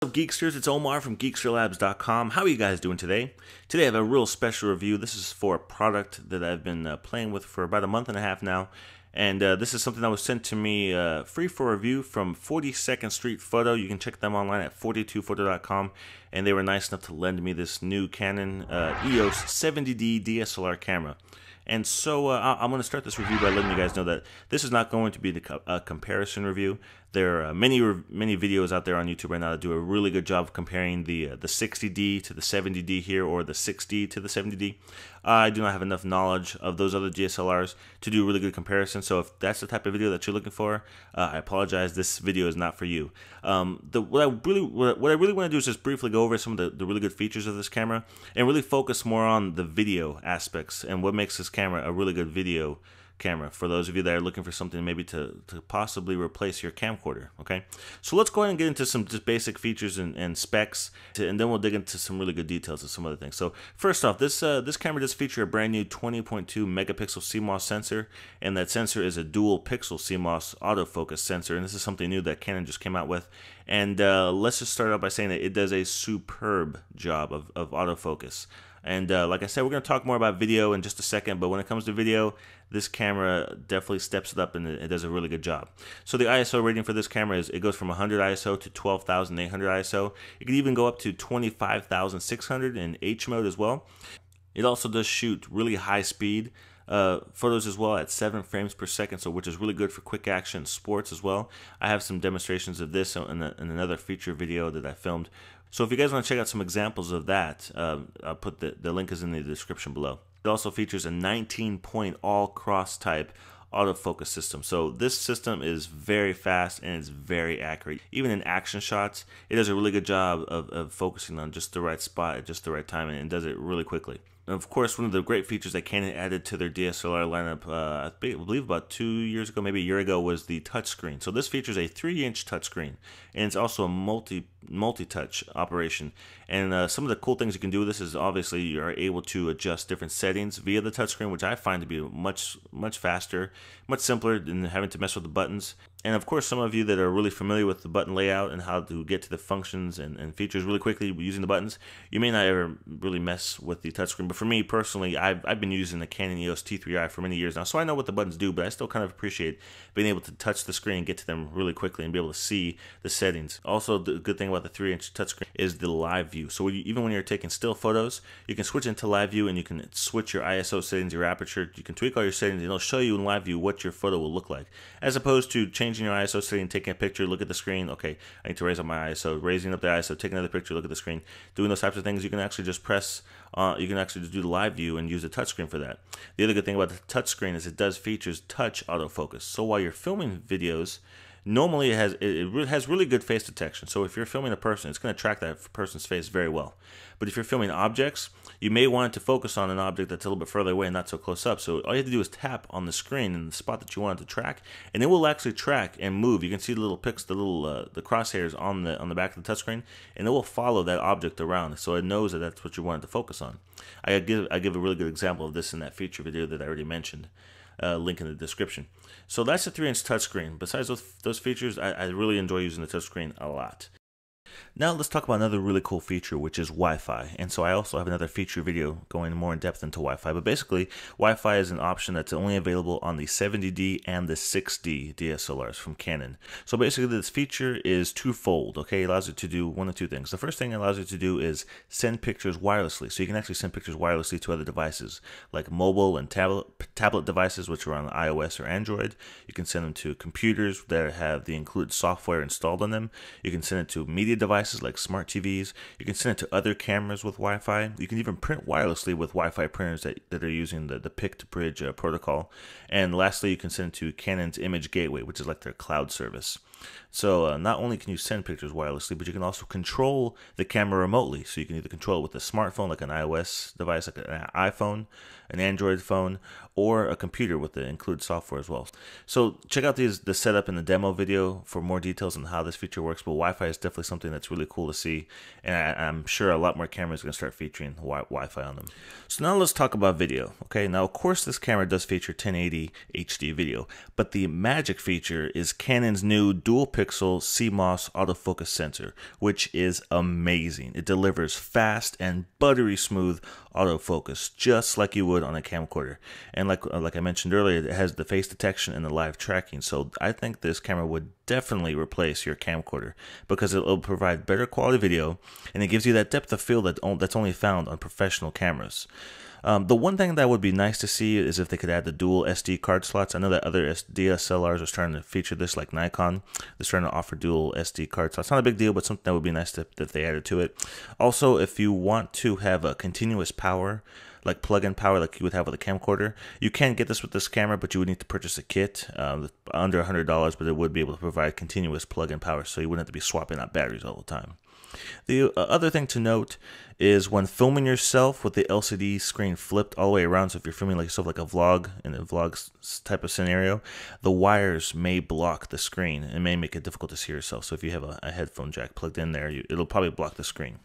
What's up, Geeksters? It's Omar from GeeksterLabs.com. How are you guys doing today? Today I have a real special review. This is for a product that I've been playing with for about a month and a half now. And this is something that was sent to me free for review from 42nd Street Photo. You can check them online at 42photo.com. And they were nice enough to lend me this new Canon EOS 70D DSLR camera. And so I'm going to start this review by letting you guys know that this is not going to be a comparison review. There are many videos out there on YouTube right now that do a really good job of comparing the 60D to the 70D here, or the 6D to the 70D. I do not have enough knowledge of those other DSLRs to do a really good comparison. So if that's the type of video that you're looking for, I apologize. This video is not for you. What I really want to do is just briefly go over some of the really good features of this camera and really focus more on the video aspects and what makes this camera a really good video camera for those of you that are looking for something maybe to possibly replace your camcorder. Okay, so let's go ahead and get into some just basic features and specs, and then we'll dig into some really good details of some other things. So first off, this camera does feature a brand new 20.2 megapixel CMOS sensor, and that sensor is a dual pixel CMOS autofocus sensor, and this is something new that Canon just came out with. And let's just start out by saying that it does a superb job of autofocus. And like I said, we're going to talk more about video in just a second, but when it comes to video, this camera definitely steps it up, and it does a really good job. So the ISO rating for this camera is, it goes from 100 ISO to 12,800 ISO. It can even go up to 25,600 in H mode as well. It also does shoot really high speed photos as well at 7 frames per second, so which is really good for quick action sports as well. I have some demonstrations of this in another feature video that I filmed. So if you guys want to check out some examples of that, I'll put the link is in the description below. It also features a 19-point all-cross type autofocus system. So this system is very fast and it's very accurate. Even in action shots, it does a really good job of focusing on just the right spot at just the right time, and it does it really quickly. And of course, one of the great features that Canon added to their DSLR lineup, I believe about 2 years ago, maybe a year ago, was the touchscreen. So this features a 3-inch touchscreen, and it's also a multi-touch operation. And some of the cool things you can do with this is obviously you are able to adjust different settings via the touchscreen, which I find to be much faster, much simpler than having to mess with the buttons. And of course, some of you that are really familiar with the button layout and how to get to the functions and features really quickly using the buttons, you may not ever really mess with the touchscreen. But for me personally, I've been using the Canon EOS T3i for many years now, so I know what the buttons do, but I still kind of appreciate being able to touch the screen and get to them really quickly and be able to see the settings. Also, the good thing about the 3-inch touchscreen is the live view. So even when you're taking still photos, you can switch into live view and you can switch your ISO settings, your aperture. You can tweak all your settings, and it'll show you in live view what your photo will look like, as opposed to changing your ISO setting, taking a picture, look at the screen. Okay, I need to raise up my ISO, raising up the ISO, take another picture, look at the screen. Doing those types of things, you can actually just press. You can actually just do the live view and use the touchscreen for that. The other good thing about the touchscreen is it does features touch autofocus. So while you're filming videos, normally it has really good face detection. So if you're filming a person, it's going to track that person's face very well. But if you're filming objects, you may want it to focus on an object that's a little bit further away and not so close up. So all you have to do is tap on the screen in the spot that you want it to track, and it will actually track and move. You can see the little picks, the crosshairs on the back of the touchscreen, and it will follow that object around, so it knows that that's what you want it to focus on. I give a really good example of this in that feature video that I already mentioned. Link in the description. So that's a 3-inch touchscreen. Besides those features, I really enjoy using the touchscreen a lot. Now let's talk about another really cool feature, which is Wi-Fi. And so I also have another feature video going more in depth into Wi-Fi. But basically, Wi-Fi is an option that's only available on the 70D and the 6D DSLRs from Canon. So basically, this feature is twofold. Okay, it allows you to do one of two things. The first thing it allows you to do is send pictures wirelessly. So you can actually send pictures wirelessly to other devices, like mobile and tablet devices, which are on iOS or Android. You can send them to computers that have the included software installed on them. You can send it to media devices like smart TVs. You can send it to other cameras with Wi-Fi. You can even print wirelessly with Wi-Fi printers that are using the pick-to-bridge protocol. And lastly, you can send it to Canon's Image Gateway, which is like their cloud service. So not only can you send pictures wirelessly, but you can also control the camera remotely. So you can either control it with a smartphone, like an iOS device, like an iPhone, an Android phone, or a computer with the included software as well. So check out the setup in the demo video for more details on how this feature works. But Wi-Fi is definitely something that's really cool to see, and I'm sure a lot more cameras are going to start featuring Wi-Fi on them. So now let's talk about video. Okay, now of course this camera does feature 1080 HD video, but the magic feature is Canon's new dual dual pixel CMOS autofocus sensor, which is amazing. It delivers fast and buttery smooth autofocus, just like you would on a camcorder. And like I mentioned earlier, it has the face detection and the live tracking. So I think this camera would definitely replace your camcorder because it will provide better quality video, and it gives you that depth of field that's only found on professional cameras. The one thing that would be nice to see is if they could add the dual SD card slots. I know that other DSLRs are starting to feature this, like Nikon. They're starting to offer dual SD card slots. It's not a big deal, but something that would be nice that they added to it. Also, if you want to have a continuous power, like plug-in power like you would have with a camcorder, you can get this with this camera, but you would need to purchase a kit under $100, but it would be able to provide continuous plug-in power, so you wouldn't have to be swapping out batteries all the time. The other thing to note is when filming yourself with the LCD screen flipped all the way around, so if you're filming like yourself like a vlog, in a vlog type of scenario, the wires may block the screen and may make it difficult to see yourself. So if you have a headphone jack plugged in there, it'll probably block the screen.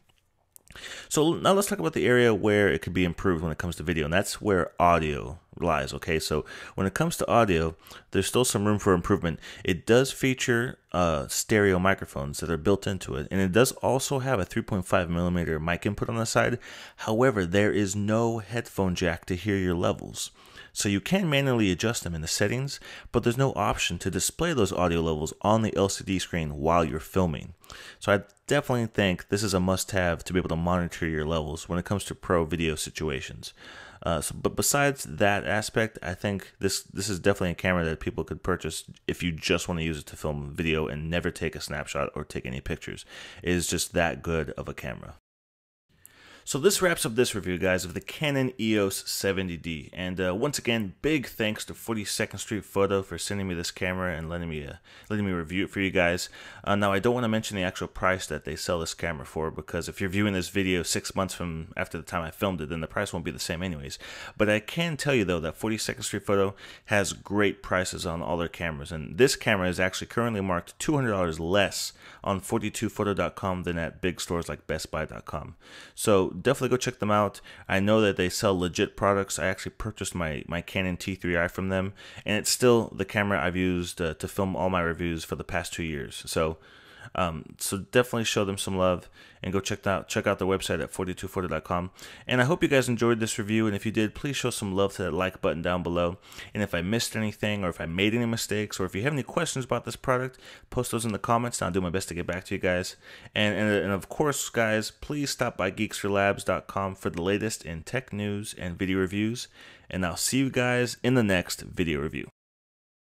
So now let's talk about the area where it could be improved when it comes to video, and that's where audio lies. Okay, so when it comes to audio, there's still some room for improvement. It does feature stereo microphones that are built into it, and it does also have a 3.5mm mic input on the side. However, there is no headphone jack to hear your levels. So you can manually adjust them in the settings, but there's no option to display those audio levels on the LCD screen while you're filming. So I definitely think this is a must-have to be able to monitor your levels when it comes to pro video situations. But besides that aspect, I think this is definitely a camera that people could purchase if you just want to use it to film video and never take a snapshot or take any pictures. It is just that good of a camera. So this wraps up this review, guys, of the Canon EOS 70D. And once again, big thanks to 42nd Street Photo for sending me this camera and letting me review it for you guys. Now, I don't want to mention the actual price that they sell this camera for, because if you're viewing this video 6 months from after the time I filmed it, then the price won't be the same anyways. But I can tell you, though, that 42nd Street Photo has great prices on all their cameras. And this camera is actually currently marked $200 less on 42photo.com than at big stores like bestbuy.com. So definitely go check them out. I know that they sell legit products. I actually purchased my Canon T3i from them, and it's still the camera I've used to film all my reviews for the past 2 years. So definitely show them some love and go check out their website at 42photo.com. And I hope you guys enjoyed this review, and if you did, please show some love to that like button down below. And if I missed anything, or if I made any mistakes, or if you have any questions about this product, post those in the comments and I'll do my best to get back to you guys. And of course, guys, please stop by geeksforlabs.com for the latest in tech news and video reviews, and I'll see you guys in the next video review.